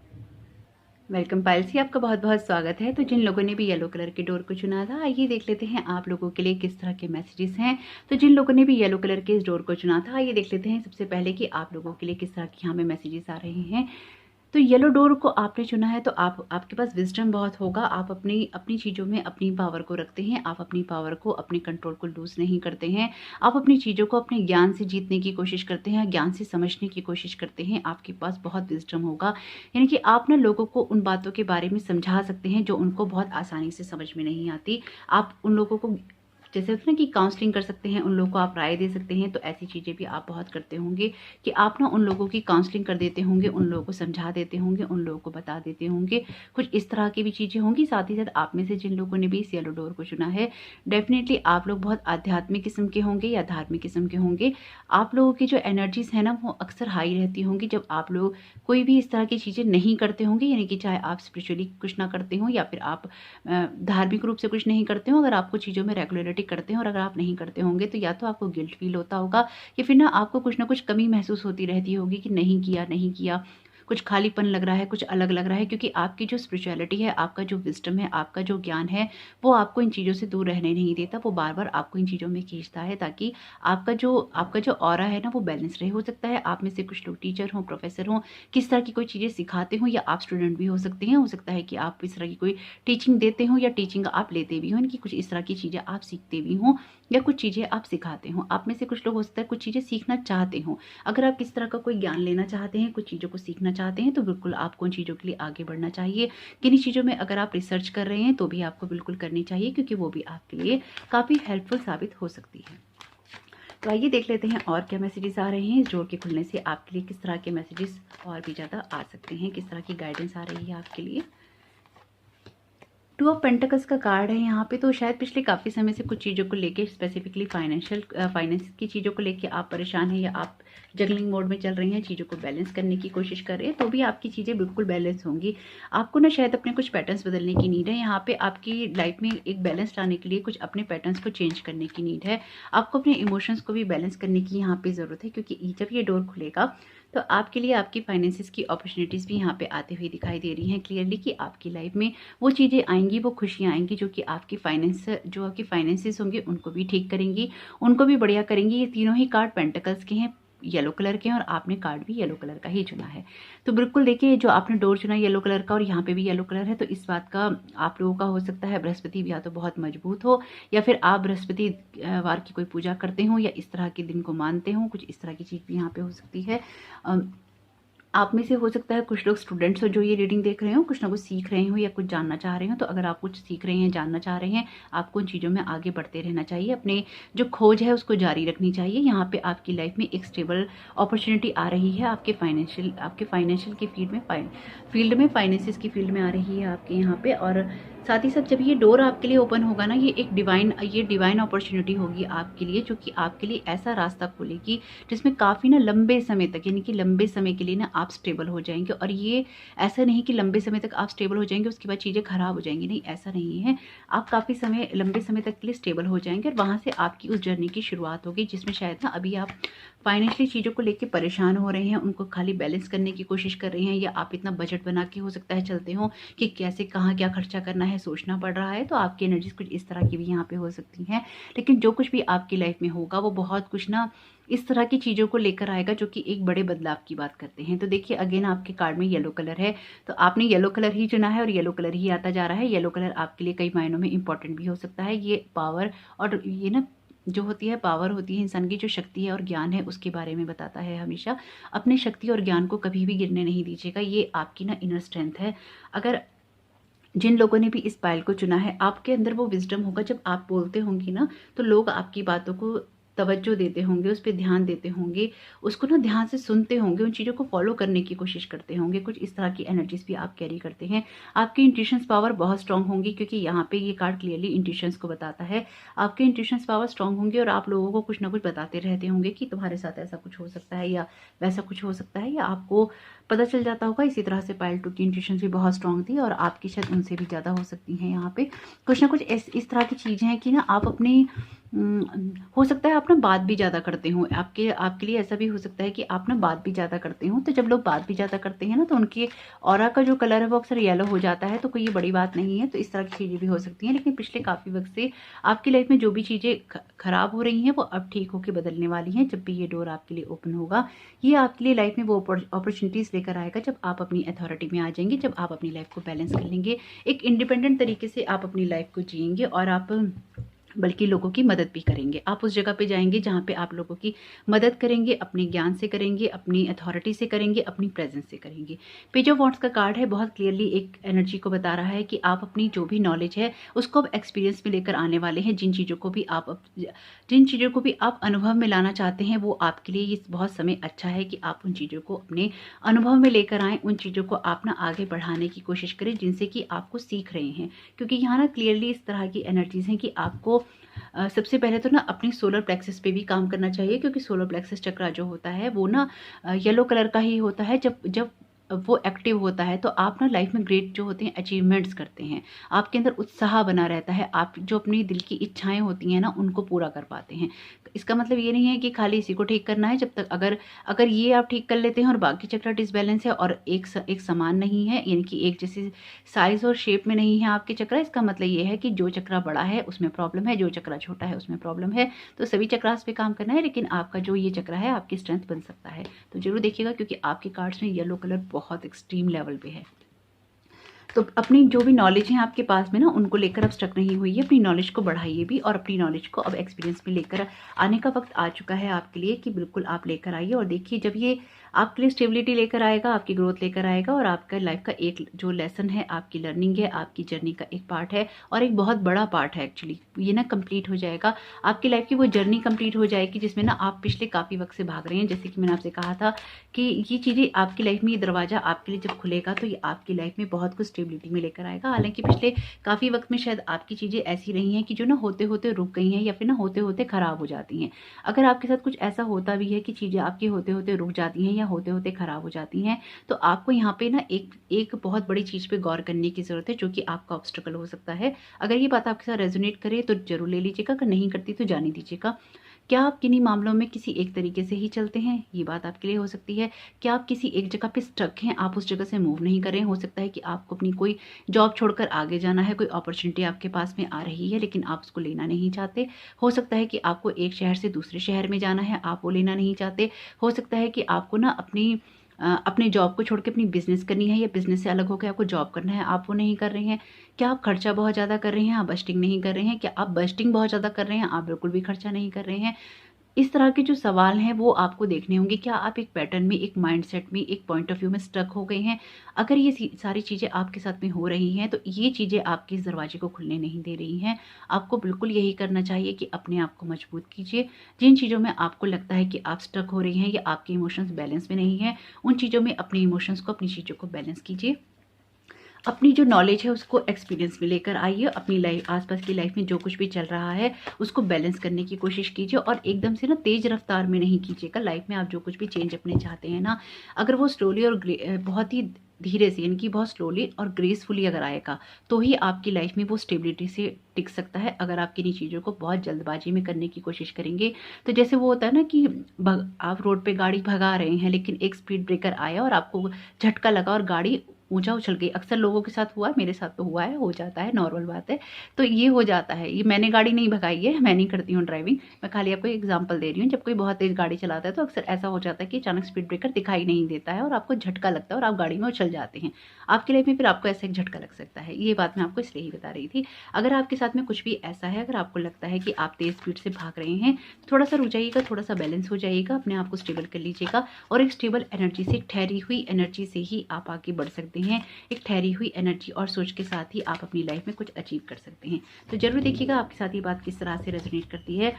Welcome पायलसी, आपका बहुत बहुत स्वागत है। तो जिन लोगों ने भी येलो कलर के डोर को चुना था, आइए देख लेते हैं आप लोगों के लिए किस तरह के मैसेजेस हैं। तो जिन लोगों ने भी येलो कलर के इस डोर को चुना था, आइए देख लेते हैं सबसे पहले कि आप लोगों के लिए किस तरह के यहाँ में मैसेजेस आ रहे हैं। तो येलो डोर को आपने चुना है, तो आपके पास विजडम बहुत होगा। आप अपनी चीज़ों में अपनी पावर को रखते हैं। आप अपनी पावर को, अपने कंट्रोल को लूज नहीं करते हैं। आप अपनी चीज़ों को अपने ज्ञान से जीतने की कोशिश करते हैं, ज्ञान से समझने की कोशिश करते हैं। आपके पास बहुत विजडम होगा। यानी कि आप ना लोगों को उन बातों के बारे में समझा सकते हैं जो उनको बहुत आसानी से समझ में नहीं आती। आप उन लोगों को, जैसे होता है ना कि काउंसलिंग कर सकते हैं, उन लोगों को आप राय दे सकते हैं। तो ऐसी चीज़ें भी आप बहुत करते होंगे कि आप ना उन लोगों की काउंसलिंग कर देते होंगे, उन लोगों को समझा देते होंगे, उन लोगों को बता देते होंगे। कुछ इस तरह की भी चीज़ें होंगी। साथ ही साथ आप में से जिन लोगों ने भी इस येलो डोर को चुना है, डेफिनेटली आप लोग बहुत आध्यात्मिक किस्म के होंगे या धार्मिक किस्म के होंगे। आप लोगों की जो एनर्जीज है ना, वो अक्सर हाई रहती होंगी जब आप लोग कोई भी इस तरह की चीज़ें नहीं करते होंगे। यानी कि चाहे आप स्पिरिचुअली कुछ ना करते हो या फिर आप धार्मिक रूप से कुछ नहीं करते हो, अगर आपको चीज़ों में रेगुलरिटी करते हो और अगर आप नहीं करते होंगे, तो या तो आपको गिल्ट फील होता होगा या फिर ना आपको कुछ ना कुछ कमी महसूस होती रहती होगी कि नहीं किया, कुछ खालीपन लग रहा है, कुछ अलग लग रहा है। क्योंकि आपकी जो स्पिरिचुअलिटी है, आपका जो विजडम है, आपका जो ज्ञान है, वो आपको इन चीज़ों से दूर रहने नहीं देता। वो बार बार आपको इन चीज़ों में खींचता है ताकि आपका जो ऑरा है ना, वो बैलेंस रहे। हो सकता है आप में से कुछ लोग टीचर हों, प्रोफेसर हों, किस तरह की कोई चीज़ें सिखाते हों, या आप स्टूडेंट भी हो सकते हैं। हो सकता है कि आप इस तरह की कोई टीचिंग देते हो या टीचिंग आप लेते भी हो, इनकी कुछ इस तरह की चीज़ें आप सीखते भी हों या कुछ चीज़ें आप सिखाते हो। आप में से कुछ लोग हो सकता है कुछ चीज़ें सीखना चाहते हो। अगर आप किस तरह का कोई ज्ञान लेना चाहते हैं, कुछ चीज़ों को सीखना चाहते हैं, तो बिल्कुल आपको उन चीज़ों के लिए आगे बढ़ना चाहिए। किन्हीं चीज़ों में अगर आप रिसर्च कर रहे हैं, तो भी आपको बिल्कुल करनी चाहिए, क्योंकि वो भी आपके लिए काफ़ी हेल्पफुल साबित हो सकती है। तो आइए देख लेते हैं और क्या मैसेजेस आ रहे हैं। इस डोर के खुलने से आपके लिए किस तरह के मैसेजेस और भी ज़्यादा आ सकते हैं, किस तरह की गाइडेंस आ रही है आपके लिए। टू ऑफ पेंटिकल्स का कार्ड है यहाँ पे, तो शायद पिछले काफ़ी समय से कुछ चीज़ों को लेके, स्पेसिफिकली फाइनेंस की चीज़ों को लेके आप परेशान हैं या आप जगलिंग मोड में चल रही हैं, चीज़ों को बैलेंस करने की कोशिश कर रहे हैं, तो भी आपकी चीज़ें बिल्कुल बैलेंस होंगी। आपको ना शायद अपने कुछ पैटर्न्स बदलने की नीड है यहाँ पे, आपकी लाइफ में एक बैलेंस लाने के लिए कुछ अपने पैटर्न्स को चेंज करने की नीड है। आपको अपने इमोशंस को भी बैलेंस करने की यहाँ पे ज़रूरत है, क्योंकि जब ये डोर खुलेगा तो आपके लिए आपकी फाइनेंसिस की अपॉर्चुनिटीज़ भी यहाँ पे आते हुए दिखाई दे रही हैं क्लियरली, कि आपकी लाइफ में वो चीज़ें आएंगी, वो खुशियाँ आएंगी जो कि आपकी फाइनेंसिस होंगे उनको भी ठीक करेंगी, उनको भी बढ़िया करेंगी। ये तीनों ही कार्ड पेंटिकल्स के हैं, येलो कलर के हैं, और आपने कार्ड भी येलो कलर का ही चुना है। तो बिल्कुल देखिए, जो आपने डोर चुना येलो कलर का और यहाँ पे भी येलो कलर है, तो इस बात का आप लोगों का हो सकता है बृहस्पति या तो बहुत मजबूत हो, या फिर आप बृहस्पति वार की कोई पूजा करते हो या इस तरह के दिन को मानते हो, कुछ इस तरह की चीज़ भी यहाँ पे हो सकती है। आप में से हो सकता है कुछ लोग स्टूडेंट्स हो जो ये रीडिंग देख रहे हो, कुछ ना कुछ सीख रहे हो या कुछ जानना चाह रहे हो। तो अगर आप कुछ सीख रहे हैं, जानना चाह रहे हैं, आपको उन चीज़ों में आगे बढ़ते रहना चाहिए, अपने जो खोज है उसको जारी रखनी चाहिए। यहाँ पे आपकी लाइफ में एक स्टेबल अपॉर्चुनिटी आ रही है, आपके फाइनेंशियल की फील्ड में फाइनेंसिस की फील्ड में आ रही है आपके यहाँ पे। और साथ ही साथ जब ये डोर आपके लिए ओपन होगा ना, ये एक डिवाइन अपॉर्चुनिटी होगी आपके लिए, जो कि आपके लिए ऐसा रास्ता खोलेगी जिसमें काफ़ी ना लंबे समय तक, यानी कि लंबे समय के लिए ना आप स्टेबल हो जाएंगे। और ये ऐसा नहीं कि लंबे समय तक आप स्टेबल हो जाएंगे उसके बाद चीज़ें खराब हो जाएंगी, नहीं, ऐसा नहीं है। आप काफ़ी लंबे समय तक के लिए स्टेबल हो जाएंगे और वहाँ से आपकी उस जर्नी की शुरुआत होगी, जिसमें शायद ना अभी आप फाइनेंशियली चीज़ों को लेकर परेशान हो रहे हैं, उनको खाली बैलेंस करने की कोशिश कर रहे हैं, या आप इतना बजट बना के हो सकता है चलते हो कि कैसे कहाँ क्या खर्चा करना है सोचना पड़ रहा है। तो आपकी एनर्जीज कुछ इस तरह की भी यहाँ पे हो सकती हैं। लेकिन जो कुछ भी आपकी लाइफ में होगा वो बहुत कुछ ना इस तरह की चीज़ों को लेकर आएगा जो कि एक बड़े बदलाव की बात करते हैं। तो देखिए, अगेन आपके कार्ड में येलो कलर है, तो आपने येलो कलर ही चुना है और येलो कलर ही आता जा रहा है। येलो कलर आपके लिए कई मायनों में इंपॉर्टेंट भी हो सकता है। ये पावर और ये ना जो होती है, पावर होती है इंसान की, जो शक्ति है और ज्ञान है उसके बारे में बताता है हमेशा। अपने शक्ति और ज्ञान को कभी भी गिरने नहीं दीजिएगा, ये आपकी ना इनर स्ट्रेंथ है। अगर जिन लोगों ने भी इस पायल को चुना है, आपके अंदर वो विजडम होगा, जब आप बोलते होंगे ना तो लोग आपकी बातों को तवज्जो देते होंगे, उस पर ध्यान देते होंगे, उसको ना ध्यान से सुनते होंगे, उन चीज़ों को फॉलो करने की कोशिश करते होंगे। कुछ इस तरह की एनर्जीज भी आप कैरी करते हैं। आपकी इंट्यूशंस पावर बहुत स्ट्रांग होंगी, क्योंकि यहाँ पे ये कार्ड क्लियरली इंट्यूशंस को बताता है। आपके इंट्यूशंस पावर स्ट्रांग होंगे और आप लोगों को कुछ ना कुछ बताते रहते होंगे कि तुम्हारे साथ ऐसा कुछ हो सकता है या वैसा कुछ हो सकता है, या आपको पता चल जाता होगा। इसी तरह से पायल 2 की इंट्यूशंस भी बहुत स्ट्रांग थी और आपकी शायद उनसे भी ज़्यादा हो सकती हैं। यहाँ पे कुछ ना कुछ इस तरह की चीज़ें हैं कि ना आप अपनी हो सकता है आप ना बात भी ज़्यादा करते हो, आपके लिए ऐसा भी हो सकता है कि आप ना बात भी ज़्यादा करते हो। तो जब लोग बात भी ज़्यादा करते हैं ना, तो उनके ऑरा का जो कलर है वो अक्सर येलो हो जाता है, तो कोई ये बड़ी बात नहीं है। तो इस तरह की चीज़ें भी हो सकती हैं। लेकिन पिछले काफ़ी वक्त से आपकी लाइफ में जो भी चीज़ें खराब हो रही हैं वो अब ठीक होकर बदलने वाली हैं, जब भी ये डोर आपके लिए ओपन होगा। ये आपके लिए लाइफ में वो अपॉर्चुनिटीज़ लेकर आएगा जब आप अपनी अथॉरिटी में आ जाएंगे, जब आप अपनी लाइफ को बैलेंस कर लेंगे, एक इंडिपेंडेंट तरीके से आप अपनी लाइफ को जिएंगे और आप बल्कि लोगों की मदद भी करेंगे। आप उस जगह पे जाएंगे जहाँ पे आप लोगों की मदद करेंगे, अपने ज्ञान से करेंगे, अपनी अथॉरिटी से करेंगे, अपनी प्रेजेंस से करेंगे। पेज ऑफ वॉन्ड्स का कार्ड है, बहुत क्लियरली एक एनर्जी को बता रहा है कि आप अपनी जो भी नॉलेज है उसको अब एक्सपीरियंस में लेकर आने वाले हैं। जिन चीज़ों को भी आप अनुभव में लाना चाहते हैं, वो आपके लिए ये बहुत समय अच्छा है कि आप उन चीज़ों को अपने अनुभव में लेकर आएँ, उन चीज़ों को आप ना आगे बढ़ाने की कोशिश करें जिनसे कि आपको सीख रहे हैं। क्योंकि यहाँ ना क्लियरली इस तरह की एनर्जीज हैं कि आपको सबसे पहले तो ना अपनी सोलर प्लेक्सस पे भी काम करना चाहिए, क्योंकि सोलर प्लेक्सस चक्रा जो होता है वो ना येलो कलर का ही होता है। जब वो एक्टिव होता है तो आप ना लाइफ में ग्रेट जो होते हैं अचीवमेंट्स करते हैं, आपके अंदर उत्साह बना रहता है, आप जो अपनी दिल की इच्छाएं होती हैं ना उनको पूरा कर पाते हैं। इसका मतलब ये नहीं है कि खाली इसी को ठीक करना है। जब तक अगर ये आप ठीक कर लेते हैं और बाकी चक्रा डिसबैलेंस है और एक समान नहीं है, यानी कि एक जैसी साइज और शेप में नहीं है आपके चक्रा, इसका मतलब ये है कि जो चक्रा बड़ा है उसमें प्रॉब्लम है, जो चक्रा छोटा है उसमें प्रॉब्लम है। तो सभी चक्रास पे काम करना है, लेकिन आपका जो ये चक्रा है आपकी स्ट्रेंथ बन सकता है। तो जरूर देखिएगा, क्योंकि आपके कार्ड्स में येलो कलर बहुत एक्सट्रीम लेवल पे है। तो अपनी जो भी नॉलेज है आपके पास में ना, उनको लेकर अब स्टक नहीं हुई है, अपनी नॉलेज को बढ़ाइए भी और अपनी नॉलेज को अब एक्सपीरियंस में लेकर आने का वक्त आ चुका है आपके लिए कि बिल्कुल आप लेकर आइए। और देखिए, जब ये आपके लिए स्टेबिलिटी लेकर आएगा, आपकी ग्रोथ लेकर आएगा और आपका लाइफ का एक जो लेसन है, आपकी लर्निंग है, आपकी जर्नी का एक पार्ट है और एक बहुत बड़ा पार्ट है एक्चुअली। ये ना कंप्लीट हो जाएगा, आपकी लाइफ की वो जर्नी कंप्लीट हो जाएगी जिसमें ना आप पिछले काफ़ी वक्त से भाग रहे हैं। जैसे कि मैंने आपसे कहा था कि ये चीज़ें आपकी लाइफ में, ये दरवाज़ा आपके लिए जब खुलेगा तो ये आपकी लाइफ में बहुत कुछ स्टेबिलिटी में लेकर आएगा। हालांकि पिछले काफ़ी वक्त में शायद आपकी चीज़ें ऐसी रही हैं कि जो ना होते होते रुक गई हैं या फिर ना होते होते ख़राब हो जाती हैं। अगर आपके साथ कुछ ऐसा होता भी है कि चीज़ें आपकी होते होते रुक जाती हैं या होते होते ख़राब हो जाती हैं, तो आपको यहाँ पे ना एक बहुत बड़ी चीज़ पे गौर करने की ज़रूरत है, जो कि आपका ऑब्स्टेकल हो सकता है। अगर ये बात आपके साथ रेजोनेट करे तो ज़रूर ले लीजिएगा, अगर नहीं करती तो जाने दीजिएगा। क्या आप किन्हीं मामलों में किसी एक तरीके से ही चलते हैं? ये बात आपके लिए हो सकती है। क्या आप किसी एक जगह पे स्टक हैं, आप उस जगह से मूव नहीं कर रहे हैं? हो सकता है कि आपको अपनी कोई जॉब छोड़कर आगे जाना है, कोई अपॉर्चुनिटी आपके पास में आ रही है लेकिन आप उसको लेना नहीं चाहते। हो सकता है कि आपको एक शहर से दूसरे शहर में जाना है, आप वो लेना नहीं चाहते। हो सकता है कि आपको ना अपने जॉब को छोड़ के अपनी बिज़नेस करनी है या बिज़नेस से अलग होकर आपको जॉब करना है, आप वो नहीं कर रहे हैं। क्या आप खर्चा बहुत ज़्यादा कर रहे हैं, आप बजटिंग नहीं कर रहे हैं? क्या आप बजटिंग बहुत ज़्यादा कर रहे हैं, आप बिल्कुल भी खर्चा नहीं कर रहे हैं? इस तरह के जो सवाल हैं वो आपको देखने होंगे। क्या आप एक पैटर्न में, एक माइंडसेट में, एक पॉइंट ऑफ व्यू में स्टक हो गए हैं? अगर ये सारी चीज़ें आपके साथ में हो रही हैं तो ये चीज़ें आपके इस दरवाजे को खुलने नहीं दे रही हैं। आपको बिल्कुल यही करना चाहिए कि अपने आप को मजबूत कीजिए। जिन चीज़ों में आपको लगता है कि आप स्टक हो रही हैं या आपके इमोशंस बैलेंस में नहीं हैं, उन चीज़ों में अपने इमोशंस को, अपनी चीज़ों को बैलेंस कीजिए। अपनी जो नॉलेज है उसको एक्सपीरियंस में लेकर आइए। अपनी लाइफ, आसपास की लाइफ में जो कुछ भी चल रहा है उसको बैलेंस करने की कोशिश कीजिए और एकदम से ना तेज़ रफ्तार में नहीं कीजिएगा। लाइफ में आप जो कुछ भी चेंज अपने चाहते हैं ना, अगर वो स्लोली और बहुत ही धीरे से, यानी कि बहुत स्लोली और ग्रेसफुली अगर आएगा तो ही आपकी लाइफ में वो स्टेबिलिटी से टिक सकता है। अगर आप किन्हीं चीज़ों को बहुत जल्दबाजी में करने की कोशिश करेंगे तो जैसे वो होता है ना कि आप रोड पे गाड़ी भगा रहे हैं लेकिन एक स्पीड ब्रेकर आया और आपको झटका लगा और गाड़ी ऊंचा उछल गई। अक्सर लोगों के साथ हुआ है, मेरे साथ तो हुआ है, हो जाता है, नॉर्मल बात है। तो ये हो जाता है। ये मैंने गाड़ी नहीं भगाई है, मैं नहीं करती हूँ ड्राइविंग, मैं खाली आपको एग्जांपल दे रही हूँ। जब कोई बहुत तेज़ गाड़ी चलाता है तो अक्सर ऐसा हो जाता है कि अचानक स्पीड ब्रेकर दिखाई नहीं देता है और आपको झटका लगता है और आप गाड़ी में उछल जाते हैं। आपकी लाइफ में फिर आपको ऐसा एक झटका लग सकता है। ये बात मैं आपको इसलिए ही बता रही थी। अगर आपके साथ में कुछ भी ऐसा है, अगर आपको लगता है कि आप तेज़ स्पीड से भाग रहे हैं, थोड़ा सा रुक जाइएगा, थोड़ा सा बैलेंस हो जाइएगा, अपने आप को स्टेबल कर लीजिएगा और एक स्टेबल एनर्जी से, ठहरी हुई एनर्जी से ही आप आगे बढ़ सकते हैं। एक ठहरी हुई एनर्जी और सोच के साथ ही आप अपनी लाइफ में कुछ अचीव कर सकते हैं। तो जरूर देखिएगा आपके साथ ये बात किस तरह से रेजोनेट करती है।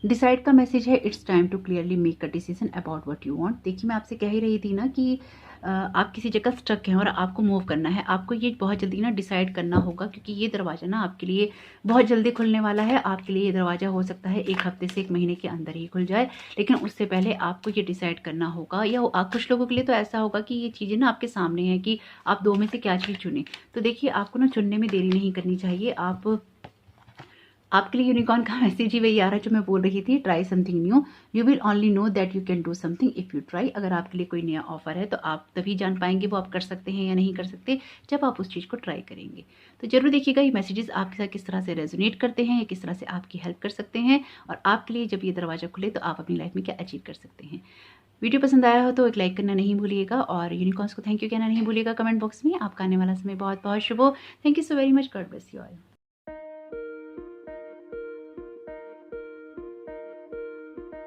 डिसाइड का मैसेज है, it's time to clearly make a decision about what you want. देखिए, मैं आपसे कह ही रही थी ना कि आप किसी जगह स्टक हैं और आपको मूव करना है। आपको ये बहुत जल्दी ना डिसाइड करना होगा, क्योंकि ये दरवाज़ा ना आपके लिए बहुत जल्दी खुलने वाला है। आपके लिए ये दरवाज़ा हो सकता है 1 हफ्ते से 1 महीने के अंदर ही खुल जाए, लेकिन उससे पहले आपको ये डिसाइड करना होगा। या कुछ लोगों के लिए तो ऐसा होगा कि ये चीज़ें ना आपके सामने हैं कि आप 2 में से क्या चीज़ चुनें। तो देखिए, आपको ना चुनने में देरी नहीं करनी चाहिए। आपके लिए यूनिकॉर्न का मैसेज ही वही आ रहा है जो मैं बोल रही थी, try something new, you will only know that you can do something if you try. अगर आपके लिए कोई नया ऑफर है तो आप तभी जान पाएंगे वो आप कर सकते हैं या नहीं कर सकते, जब आप उस चीज़ को ट्राई करेंगे। तो जरूर देखिएगा ये मैसेजेस आपके साथ किस तरह से रेजोनेट करते हैं या किस तरह से आपकी हेल्प कर सकते हैं, और आपके लिए जब ये दरवाज़ा खुले तो आप अपनी लाइफ में क्या अचीव कर सकते हैं। वीडियो पसंद आया हो तो एक लाइक करना नहीं भूलिएगा और यूनिकॉर्न्स को थैंक यू कहना नहीं भूलिएगा कमेंट बॉक्स में। आपका आने वाला समय बहुत बहुत शुभ हो। Thank you so very much. God bless you all.